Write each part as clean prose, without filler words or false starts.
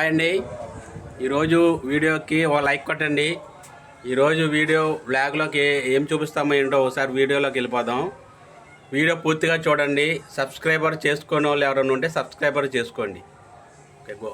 Hi అండి. ఈరోజు వీడియోకి ఓ లైక్ కొట్టండి. ఈరోజు వీడియో బ్లాగ్లోకి ఏం చూపిస్తామో ఏంటో ఒకసారి వీడియోలోకి వెళ్ళిపోదాం. వీడియో పూర్తిగా చూడండి. సబ్స్క్రైబర్ చేసుకోని వాళ్ళు ఎవరైనా ఉంటే సబ్స్క్రైబర్ చేసుకోండి. Okay, go.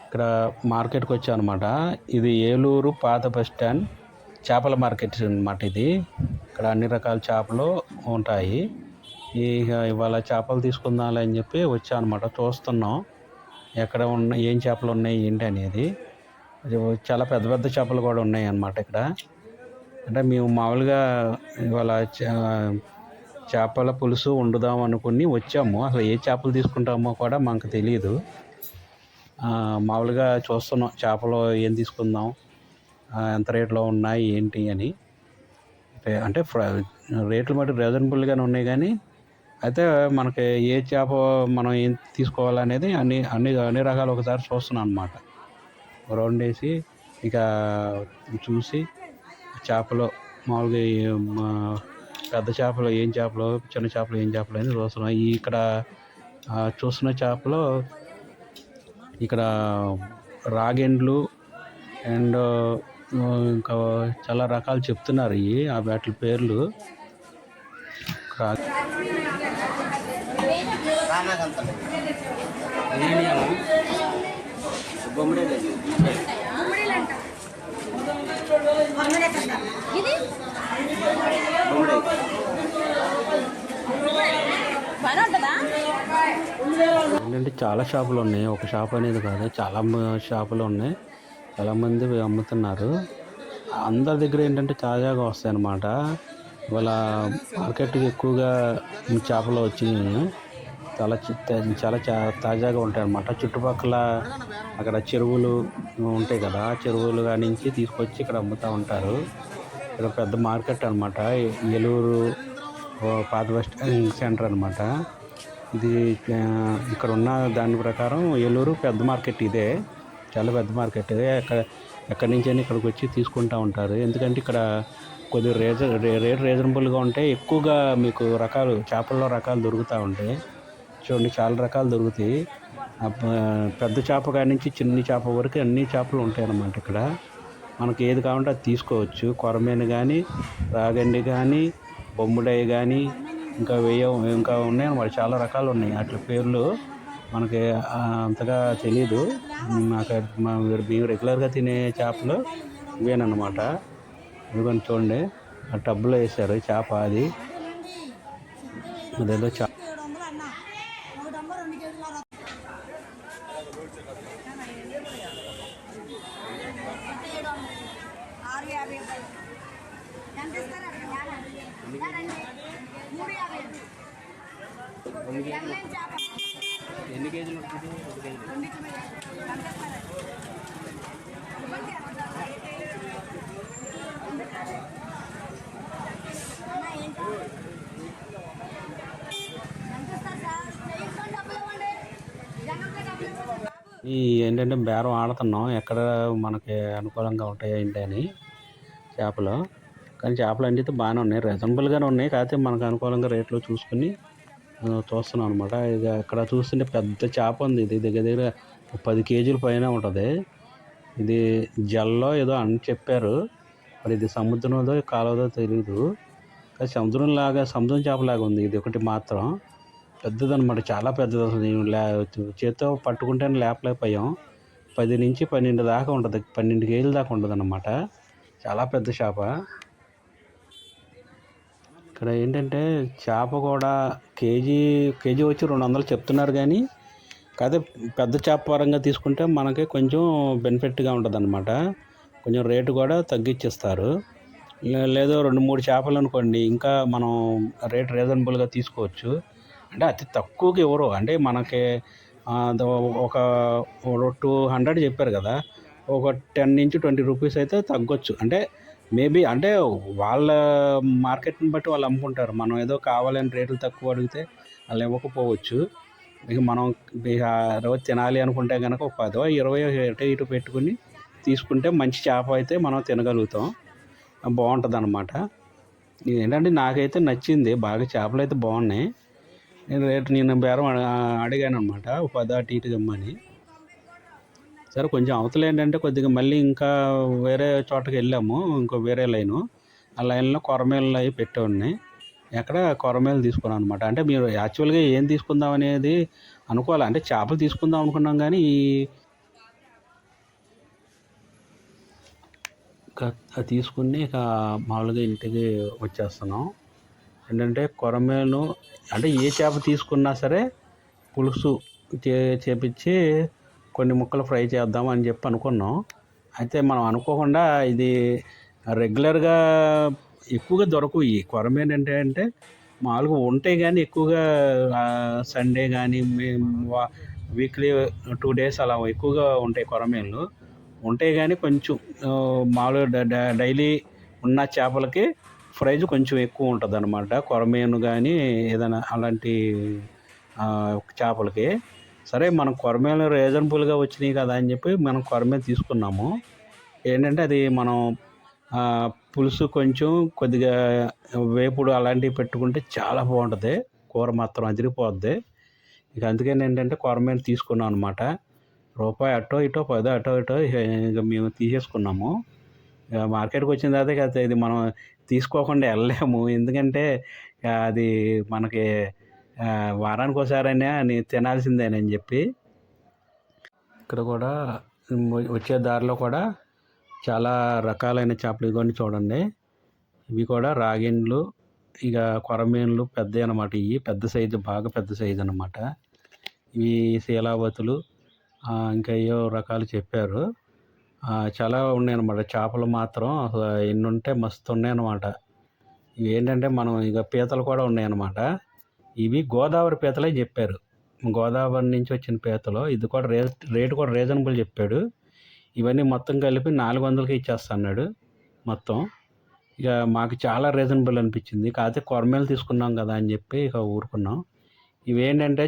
ఇక్కడ మార్కెట్కి వచ్చాను అనమాట. ఇది ఏలూరు పాత బస్ స్టాండ్ చేపల మార్కెట్ అనమాట. ఇది ఇక్కడ అన్ని రకాల చేపలు ఉంటాయి. ఇవాళ చేపలు తీసుకుందాం అని చెప్పి వచ్చాను అనమాట. చూస్తున్నాం ఎక్కడ ఏం చేపలు ఉన్నాయి ఏంటి అనేది. చాలా పెద్ద పెద్ద చేపలు కూడా ఉన్నాయి అన్నమాట ఇక్కడ. అంటే మేము మామూలుగా ఇవాళ చేపల పులుసు వండుదాం అనుకుని వచ్చాము. అసలు ఏ చేపలు తీసుకుంటామో కూడా మాకు తెలియదు. మామూలుగా చూస్తున్నాం చేపలు ఏం తీసుకుందాం, ఎంత రేట్లో ఉన్నాయి ఏంటి అని. అంటే రేట్లు మటు రీజనబుల్గానే ఉన్నాయి, కానీ అయితే మనకి ఏ చేప మనం ఏం తీసుకోవాలనేది అన్ని అన్ని అన్ని రకాలు ఒకసారి చూస్తున్నాం అన్నమాట. రౌండ్ వేసి ఇక చూసి చేపలు మామూలుగా పెద్ద చేపలు ఏం చేపలు, చిన్న చేపలు ఏం చేపలు అని చూస్తున్నాం. ఇక్కడ చూస్తున్న చేపలు ఇక్కడ రాగెండ్లు అండ్ ఇంకా చాలా రకాలు చెప్తున్నారు. వాటి పేర్లు ఏంటంటే చాలా షాపులు ఉన్నాయి. ఒక షాప్ అనేది కాదు, చాలా షాపులు ఉన్నాయి. చాలామంది అమ్ముతున్నారు. అందరి దగ్గర ఏంటంటే తాజాగా వస్తాయి అన్నమాట. ఇవాళ మార్కెట్కి ఎక్కువగా చేపలు వచ్చినాయి. చాలా చాలా తాజాగా ఉంటాయి అన్నమాట. చుట్టుపక్కల అక్కడ చెరువులు ఉంటాయి కదా, చెరువులు నుంచి తీసుకొచ్చి ఇక్కడ అమ్ముతూ ఉంటారు. ఇక్కడ పెద్ద మార్కెట్ అన్నమాట. ఏలూరు పాత బస్ స్టాండ్ సెంటర్ అన్నమాట. ఇది ఇక్కడ ఉన్న దాని ప్రకారం ఏలూరు పెద్ద మార్కెట్ ఇదే, చాలా పెద్ద మార్కెట్. ఎక్కడి నుంచి అయినా ఇక్కడికి వచ్చి తీసుకుంటూ ఉంటారు. ఎందుకంటే ఇక్కడ కొద్దిగా రేట్ రీజనబుల్గా ఉంటాయి. ఎక్కువగా మీకు చేపల్లో రకాలు దొరుకుతూ ఉంటాయి. చూడండి, చాలా రకాలు దొరుకుతాయి. పెద్ద చేప కాడి నుంచి చిన్న చేప వరకు అన్ని చేపలు ఉంటాయి అన్నమాట. ఇక్కడ మనకి ఏది కావాలంటే అది తీసుకోవచ్చు. కొరమేను కానీ, రాగండి కానీ, బొమ్ముడై కానీ, ఇంకా ఉన్నాయి అన్నమాట. చాలా రకాలు ఉన్నాయి. వాటి పేర్లు మనకి అంతగా తెలీదు. మేము రెగ్యులర్గా తినే చేపలు ఇవేనమాట. ఇదిగోని చూడండి, ఆ టబ్బులో వేసారు చేప. అదేదో చేప. ఎన్ని కేజీలు ఉంటుంది? ఏంటంటే బేరం ఆడుతున్నాం ఎక్కడ మనకి అనుకూలంగా ఉంటాయి ఏంటి అని చేపలు. కానీ చేపలు అన్నీ బాగానే ఉన్నాయి, రీజనబుల్గానే ఉన్నాయి. కాకపోతే మనకు అనుకూలంగా రేట్లు చూసుకుని చూస్తున్నాం అనమాట. ఇక ఇక్కడ చూస్తుంటే పెద్ద చేప ఉంది. ఇది దగ్గర దగ్గర 10 కేజీల పైన ఉంటుంది. ఇది జల్లో ఏదో అని చెప్పారు. మరి ఇది సముద్రంలో కాలువదో తెలియదు. కానీ సముద్రం చేపలాగా ఉంది. ఇది ఒకటి మాత్రం పెద్దదన్నమాట, చాలా పెద్దది. అసలు చేత్తో పట్టుకుంటేనే లేపలేకపోయాం. 10 నుంచి 12 దాకా ఉంటుంది, 12 కేజీల దాకా ఉంటుంది అన్నమాట. చాలా పెద్ద చేప. ఇక్కడ ఏంటంటే చేప కూడా కేజీ వచ్చి 200 చెప్తున్నారు. కానీ కాకపోతే పెద్ద చేప పరంగా తీసుకుంటే మనకి కొంచెం బెనిఫిట్గా ఉంటుందన్నమాట. కొంచెం రేటు కూడా తగ్గించిస్తారు. లేదు 2, 3 చేపలు అనుకోండి ఇంకా మనం రేట్ రీజనబుల్గా తీసుకోవచ్చు. అంటే అతి తక్కువకి ఇవ్వరు. అంటే మనకి ఒక 200 చెప్పారు కదా, ఒక 10-20 రూపీస్ అయితే తగ్గొచ్చు. అంటే మేబీ అంటే వాళ్ళ మార్కెట్ని బట్టి వాళ్ళు అమ్ముకుంటారు. మనం ఏదో కావాలని రేట్లు తక్కువ అడిగితే వాళ్ళు ఇవ్వకపోవచ్చు. ఇక మనం ఇక రోజు తినాలి అనుకుంటే కనుక ఒక 10, 20 అటు ఇటు పెట్టుకుని తీసుకుంటే మంచి చేప అయితే మనం తినగలుగుతాం. బాగుంటుంది అన్నమాట. ఏంటంటే నాకైతే నచ్చింది బాగా, చేపలు అయితే బాగున్నాయి. నేను బేరం అడిగాను అనమాట, 10 అటు ఇటు ఇమ్మని. సరే కొంచెం అవతల ఏంటంటే కొద్దిగా మళ్ళీ ఇంకా వేరే చోటకి వెళ్ళాము, ఇంకో వేరే లైను. ఆ లైన్లో కొరమేళ్ళు అవి పెట్టి ఉన్నాయి. ఎక్కడ కొరమేలు తీసుకున్నాను అనమాట. అంటే మీరు యాక్చువల్గా ఏం తీసుకుందాం అనేది అనుకోవాలి. అంటే చేపలు తీసుకుందాం అనుకున్నాం కానీ అది తీసుకుని ఇక మామూలుగా ఇంటికి వచ్చేస్తున్నాం. ఏంటంటే కొరమేను అంటే ఏ చేప తీసుకున్నా సరే పులుసు చేపించి కొన్ని ముక్కలు ఫ్రై చేద్దాం అని చెప్పి అనుకున్నాం. అయితే మనం అనుకోకుండా ఇది రెగ్యులర్గా ఎక్కువగా దొరకవు. ఈ కొరమేను అంటే మామూలుగా ఉంటాయి కానీ ఎక్కువగా సండే కానీ వీక్లీ 2 డేస్ అలా ఎక్కువగా ఉంటాయి కొరమేన్లు. ఉంటాయి కానీ కొంచెం మామూలుగా డైలీ ఉన్న చేపలకి ప్రైజ్ కొంచెం ఎక్కువ ఉంటుంది అన్నమాట. కొరమేను కానీ ఏదైనా అలాంటి చేపలకి. సరే మనం కొరమేలు రీజనబుల్గా వచ్చినాయి కదా అని చెప్పి మనం కొరమేలు తీసుకున్నాము. ఏంటంటే అది మనం పులుసు కొంచెం కొద్దిగా వేపుడు అలాంటివి పెట్టుకుంటే చాలా బాగుంటుంది. కూర మాత్రం అదిరిపోద్ది. ఇక అందుకని ఏంటంటే కొరమేలు తీసుకున్నాం అనమాట. రూపాయి అటో ఇటో 10 అటో ఇటో ఇక మేము తీసేసుకున్నాము. ఇక మార్కెట్కి వచ్చిన తర్వాత ఇక ఇది మనం తీసుకోకుండా వెళ్ళలేము. ఎందుకంటే అది మనకి వారానికి ఒకసారైనా తినాల్సిందేనని చెప్పి. ఇక్కడ కూడా వచ్చే దారిలో కూడా చాలా రకాలైన చేపలు ఇవన్నీ చూడండి. ఇవి కూడా రాగిండ్లు, ఇక కొరమేన్లు పెద్దవి అనమాట. ఇవి పెద్ద సైజు, బాగా పెద్ద సైజు అనమాట. ఇవి శీలావతులు ఇంకా ఏవో రకాలు చెప్పారు. చాలా ఉన్నాయి అన్నమాట. చేపలు మాత్రం ఎన్ని ఉంటే మస్తు ఉన్నాయి అన్నమాట. ఇవి ఏంటంటే మనం ఇక పీతలు కూడా ఉన్నాయన్నమాట. ఇవి గోదావరి పీతలే చెప్పారు. గోదావరి నుంచి వచ్చిన పీతలు. ఇది కూడా రేటు కూడా రీజనబుల్ చెప్పాడు. ఇవన్నీ మొత్తం కలిపి 400కి ఇచ్చేస్తా అన్నాడు మొత్తం. ఇక మాకు చాలా రీజనబుల్ అనిపించింది. కాకపోతే కొరమేలు తీసుకున్నాం కదా అని చెప్పి ఇక ఊరుకున్నాం. ఇవి ఏంటంటే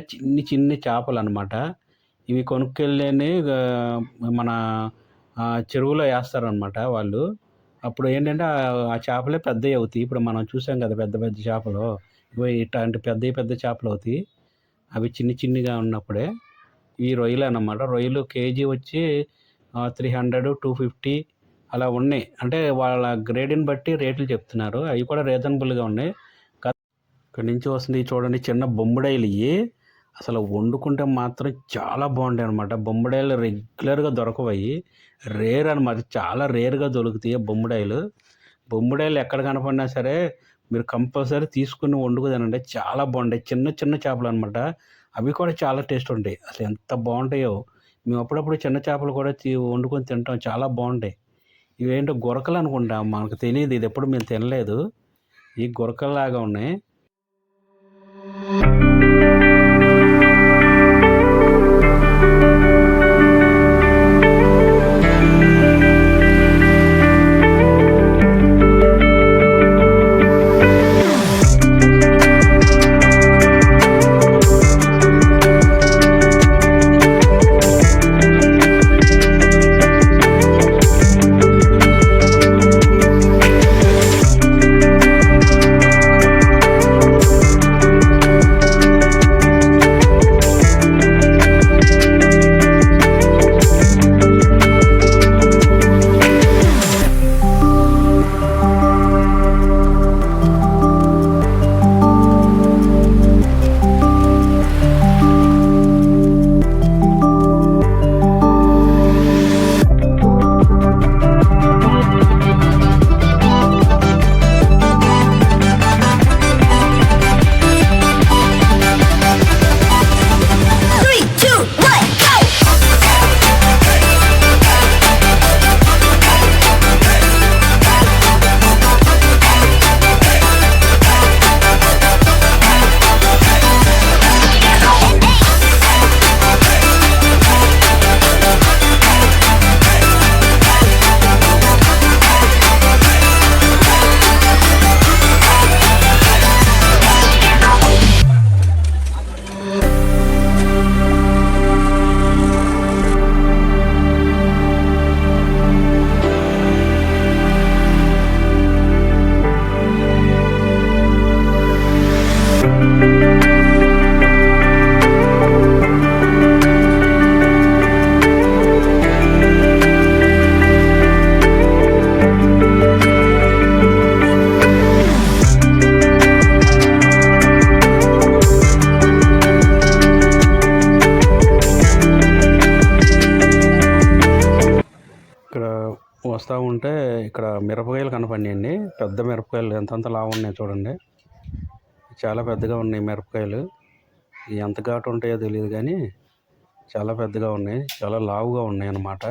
చిన్ని చేపలు అనమాట. ఇవి కొనుక్కెళ్ళని మన చెరువులో వేస్తారనమాట వాళ్ళు. అప్పుడు ఏంటంటే ఆ చేపలే పెద్దవి అవుతాయి. ఇప్పుడు మనం చూసాం కదా పెద్ద పెద్ద చేపలు, ఇవి ఇట్లాంటి పెద్ద చేపలు అవుతాయి. అవి చిన్నిగా ఉన్నప్పుడే. ఈ రొయ్యలు అన్నమాట. రొయ్యలు కేజీ వచ్చి 300, 250 అలా ఉన్నాయి. అంటే వాళ్ళ గ్రేడ్ని బట్టి రేట్లు చెప్తున్నారు. అవి కూడా రీజనబుల్గా ఉన్నాయి. ఇక్కడి నుంచి వస్తుంది చూడండి, చిన్న బొమ్మిడాయిలు. ఇవి అసలు వండుకుంటే మాత్రం చాలా బాగుంటాయి అనమాట. బొమ్మిడాయిలు రెగ్యులర్గా దొరకవయి, రేర్ అనమాట. చాలా రేర్గా దొరుకుతాయి బొమ్మిడాయిలు. బొమ్మిడాయిలు ఎక్కడ కనపడినా సరే మీరు కంపల్సరీ తీసుకుని వండుకుదానంటే చాలా బాగుంటాయి. చిన్న చేపలు అనమాట. అవి కూడా చాలా టేస్ట్ ఉంటాయి. అసలు ఎంత బాగుంటాయో. మేము అప్పుడప్పుడు చిన్న చేపలు కూడా వండుకొని తింటాం, చాలా బాగుంటాయి. ఇవేంటో గురకలు అనుకుంటా, మనకు తెలియదు. ఇది ఎప్పుడు మేము తినలేదు. ఈ గురకల్లాగా ఉన్నాయి. వస్తూ ఉంటే ఇక్కడ మిరపకాయలు కనపడినాయండి. పెద్ద మిరపకాయలు ఎంతంత లావు ఉన్నాయి చూడండి. చాలా పెద్దగా ఉన్నాయి మిరపకాయలు. ఎంత ఘాటు ఉంటాయో తెలియదు కానీ చాలా పెద్దగా ఉన్నాయి, చాలా లావుగా ఉన్నాయి అన్నమాట.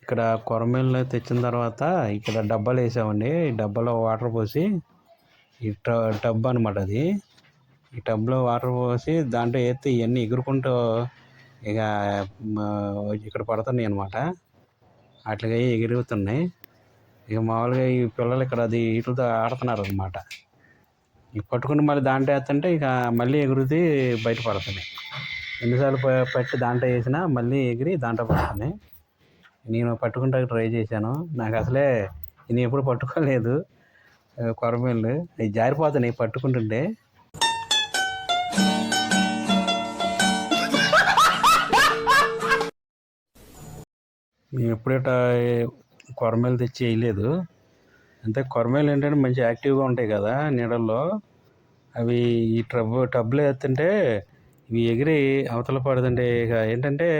ఇక్కడ కొరమేళ్ళు తెచ్చిన తర్వాత ఇక్కడ డబ్బాలు వేసామండి. ఈ డబ్బాలో వాటర్ పోసి, ఈ టబ్ అనమాట అది. ఈ టబ్లో వాటర్ పోసి దాంట్లో వేస్తే ఇవన్నీ ఎగురుకుంటూ ఇక ఇక్కడ పడుతున్నాయి అనమాట. అట్లాగే ఎగురుతున్నాయి. ఇక మామూలుగా ఈ పిల్లలు ఇక్కడ అది వీటితో ఆడుతున్నారు అనమాట. ఇవి పట్టుకుని మళ్ళీ దాంట్లో వేస్తుంటే ఇక మళ్ళీ ఎగురుతి బయట పడుతున్నాయి. ఎన్నిసార్లు పెట్టి దాంట్లో వేసినా మళ్ళీ ఎగిరి దాంట్లో పడుతున్నాయి. నేను పట్టుకుంటానికి ట్రై చేశాను. నాకు అసలే నేను ఎప్పుడు పట్టుకోలేదు కొరమేళ్ళు. అవి జారిపోతున్నాయి పట్టుకుంటుంటే. నేను ఎప్పుడేట కొరమేలు తెచ్చి వేయలేదు. అంటే కొరమేలు ఏంటంటే మంచి యాక్టివ్గా ఉంటాయి కదా నీళ్ళల్లో. అవి ఈ టబ్లో వేస్తుంటే ఇవి ఎగిరి అవతల పడుతుంటే ఇక ఏంటంటే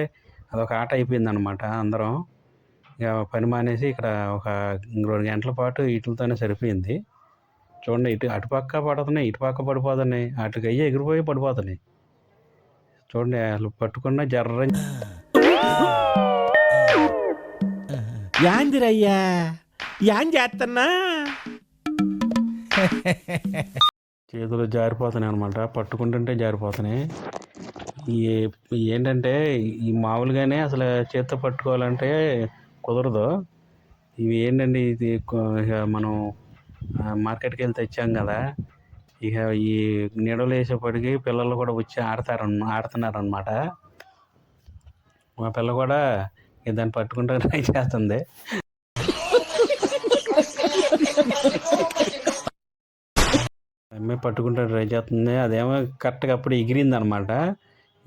అదొక ఆట అయిపోయింది అనమాట. అందరం ఇక పని మానేసి ఇక్కడ ఒక 2 గంటల పాటు వీటితోనే సరిపోయింది. చూడండి, అటుపక్క పడుతున్నాయి, ఇటుపక్క పడిపోతున్నాయి, అటుకి అయ్యి ఎగిరిపోయి పడిపోతున్నాయి. చూడండి, అసలు పట్టుకున్న జర్ర యాందిరయ్యా యాన్ చేస్తున్నా చేతులు జారిపోతున్నాయి అనమాట. పట్టుకుంటుంటే జారిపోతున్నాయి. ఏంటంటే ఈ మామూలుగానే అసలు చేత్తో పట్టుకోవాలంటే కుదరదు. ఇవి ఏంటంటే ఇది ఇక మనం మార్కెట్కి వెళ్ళి తెచ్చాం కదా, ఇక ఈ నీడలు వేసేప్పటికి పిల్లలు కూడా వచ్చి ఆడుతున్నారు అనమాట. మా పిల్ల కూడా దాన్ని పట్టుకుంటే ట్రై చేస్తుంది. అమ్మాయి పట్టుకుంటే ట్రై చేస్తుంది. అదేమో కరెక్ట్గా అప్పుడు ఎగిరింది అనమాట.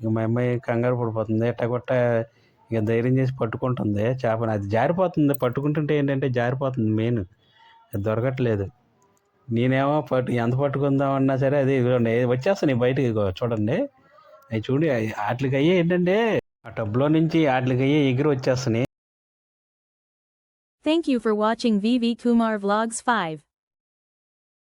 ఇక మా అమ్మాయి కంగారు పడిపోతుంది. ఎట్టగొట్ట ఇక ధైర్యం చేసి పట్టుకుంటుంది చేపని. అది జారిపోతుంది. పట్టుకుంటుంటే ఏంటంటే జారిపోతుంది, మెయిన్ అది దొరకట్లేదు. నేనేమో ఎంత పట్టుకుందామన్నా సరే అది వచ్చేస్తాను బయటకి. చూడండి, అవి చూడు, వాటికి అయ్యే ఏంటంటే ఆ టబ్లో నుంచి వాటికి అయ్యే ఎగిరి వచ్చేస్తున్నాయి. Thank you for watching VV Kumar Vlogs 5.